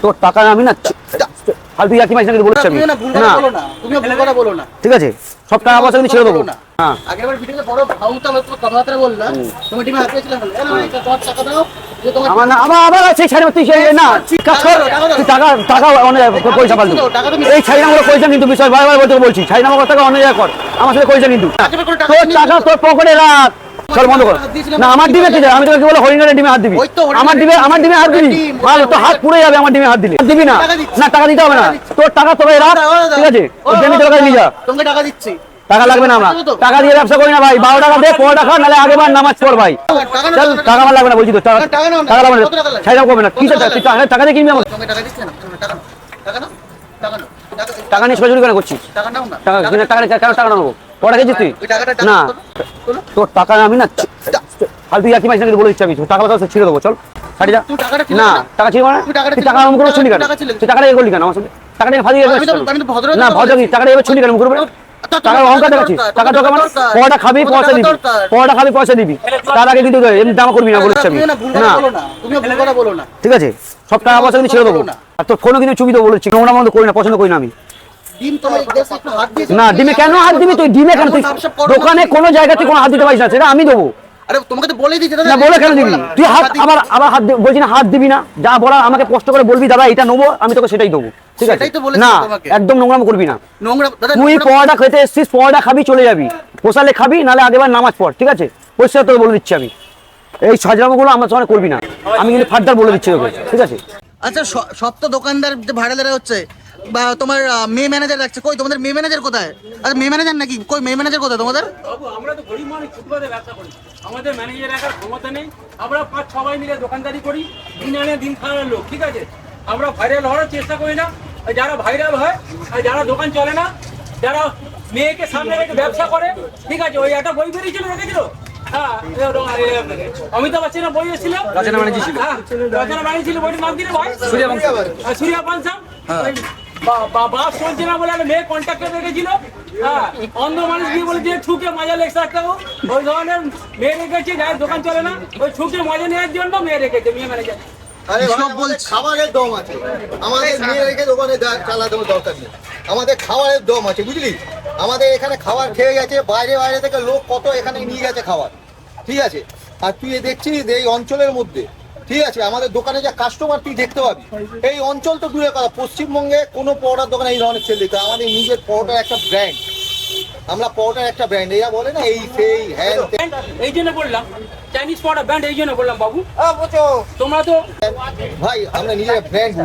তোর টাকা আমি না ফালতু ইয়াকি মাইছ নাকি বলছিস আমি না ঠিক আছে সব টাকা পয়সা কিন্তু ছেড়ে দেবো। হ্যাঁ আগেরবার ভিডিওতে বড় ভাউটা কথাবার্তা বললাম তুমি টিমে হাতে ছিলাম বলে না এটা তোমার টাকা দাও যে তোমার আমার না আবার সেই ছাড়ে তুই সেই না কাজ কর তুই টাকা টাকা অনেক পয়সা ফালতু এই ছাড়ি নামগুলো পয়সা কিন্তু বিষয় বারবার বলতে বলছি ছাড়ি নামগুলো টাকা অনেক কর আমার সাথে পয়সা কিন্তু তোর টাকা তোর পকেটে রাখ চল বন্ধ কর না আমার ডিমে কি যায় আমি তোকে বলে হরিণের ডিমে হাত দিবি আমার ডিমে হাত দিবি ভালো তো হাত পুড়ে যাবে আমার ডিমে হাত দিলে দিবি না না টাকা দিতে হবে না তোর টাকা তোকে রাখ ঠিক আছে ওই জমি তোর কাছে নিয়ে যা তোমাকে টাকা দিচ্ছি টাকা লাগবে না আমরা টাকা দিয়ে ব্যবসা করি না ভাই 12 টাকা দে 15 টাকা নালে আগেবার নামাজ পড় ভাই চল টাকা আমার লাগবে না বলছি তো টাকা লাগবে না ছাইরাম করবে না কি তুই টাকা দিয়ে কিনবি আমার তোমাকে টাকা দিচ্ছি না টাকা নাও টাকা নাও টাকা নাও টাকা নিয়ে সরাসরি কেন করছিস টাকা নাও না টাকা কেন টাকা নেবো কটা খেয়েছিস তুই ওই টাকাটা না তোর টাকা আমি না ফালতু ইয়াকি মাইছ নাকি বলে দিচ্ছি আমি টাকা পয়সা ছেড়ে দেবো চল ছাড়ি যা তুই টাকাটা না টাকা ছিল না তুই টাকা আমি করে ছুনি কেন তুই টাকাটা এ করলি কেন আমার সাথে টাকাটা ফাঁদি আমি তো ভদ্র না ভদ্র কি টাকাটা এবার ছুনি কেন মুখের উপরে টাকা অঙ্ক দেখাচ্ছিস টাকা টাকা মানে পড়াটা খাবি পয়সা দিবি পড়াটা খাবি পয়সা দিবি তার আগে কিন্তু এমনি দাম করবি না বলেছি আমি না তুমি ভুল কথা বলো না ঠিক আছে সব টাকা পয়সা কিন্তু ছেড়ে দেবো আর তোর ফোনও কিন্তু চুবি দেবো বলেছি নোংরা বন্ধ করি না পছন্দ করি না আমি ডিম তোমার দেশে একটু হাত দিয়ে না ডিমে কেন হাত দিবি তুই ডিমে কেন তুই দোকানে কোনো জায়গায় তুই কোনো হাত দিতে পারিস না সেটা আমি দেবো আরে তোমাকে তো বলেই দিয়েছি না বলে কেন দিবি তুই হাত আবার হাত বলছি না হাত দিবি না যা বলা আমাকে কষ্ট করে বলবি দাদা এটা নেবো আমি তোকে সেটাই দেবো ঠিক আছে না একদম নোংরাম করবি না নোংরা দাদা তুই পরোটা খেতে এসছিস পরোটা খাবি চলে যাবি পোষালে খাবি নালে আগেবার নামাজ পড় ঠিক আছে পরিষ্কার তোকে বলে দিচ্ছি আমি এই সাজরামগুলো আমার সঙ্গে করবি না আমি কিন্তু ফার্দার বলে দিচ্ছি তোকে ঠিক আছে আচ্ছা সব তো দোকানদার ভাড়াদারা হচ্ছে বা তোমার মেয়ে ম্যানেজার রাখছে কই তোমাদের মেয়ে ম্যানেজার কোথায় আচ্ছা মেয়ে ম্যানেজার নাকি কই মেয়ে ম্যানেজার কোথায় তোমাদের বাবু আমরা তো গরিব মানুষ ফুটপাতে ব্যবসা করি আমাদের ম্যানেজার রাখার ক্ষমতা নেই আমরা 5-6 ভাই মিলে দোকানদারি করি দিন আনে দিন খাওয়ার লোক ঠিক আছে আমরা ভাইরাল হওয়ার চেষ্টা করি না আর যারা ভাইরাল হয় আর যারা দোকান চলে না যারা মেয়েকে সামনে রেখে ব্যবসা করে ঠিক আছে ওই একটা বই বেরিয়েছিল দেখেছিল হ্যাঁ অমিতাভ বচ্চনের বই এসেছিল রচনা বানিয়েছিল বইটির নাম কি রে ভাই সূর্যা পানসাম বাস চলছে না বলে মেয়ে কন্ট্যাক্টে রেখেছিল হ্যাঁ অন্ধ মানুষ গিয়ে বলে যে ছুকে মজা লেগছে একটা ওই ধরনের মেয়ে রেখেছে যার দোকান চলে না ওই ছুকে মজা নেওয়ার জন্য মেয়ে রেখেছে মেয়ে ম্যানেজার আরে খাবারের দম আছে আমাদের মেয়ে রেখে দোকানে চালাতে দরকার নেই আমাদের খাবারের দম আছে বুঝলি আমাদের এখানে খাবার খেয়ে গেছে বাইরে থেকে লোক কত এখানে নিয়ে গেছে খাবার ঠিক আছে আর তুই দেখছিস এই অঞ্চলের মধ্যে ঠিক আছে আমাদের দোকানে যা কাস্টমার তুই দেখতে পাবি এই অঞ্চল তো দূরে কথা পশ্চিমবঙ্গে কোনো পরোটার দোকানে এই ধরনের সেল দিতে আমাদের নিজের পরোটার একটা ব্র্যান্ড আমরা পরোটার একটা ব্র্যান্ড এরা বলে না এই সেই হ্যাঁ এই জন্য বললাম চাইনিজ পরোটা ব্র্যান্ড এই জন্য বললাম বাবু তোমরা তো ভাই আমরা নিজের ব্র্যান্ড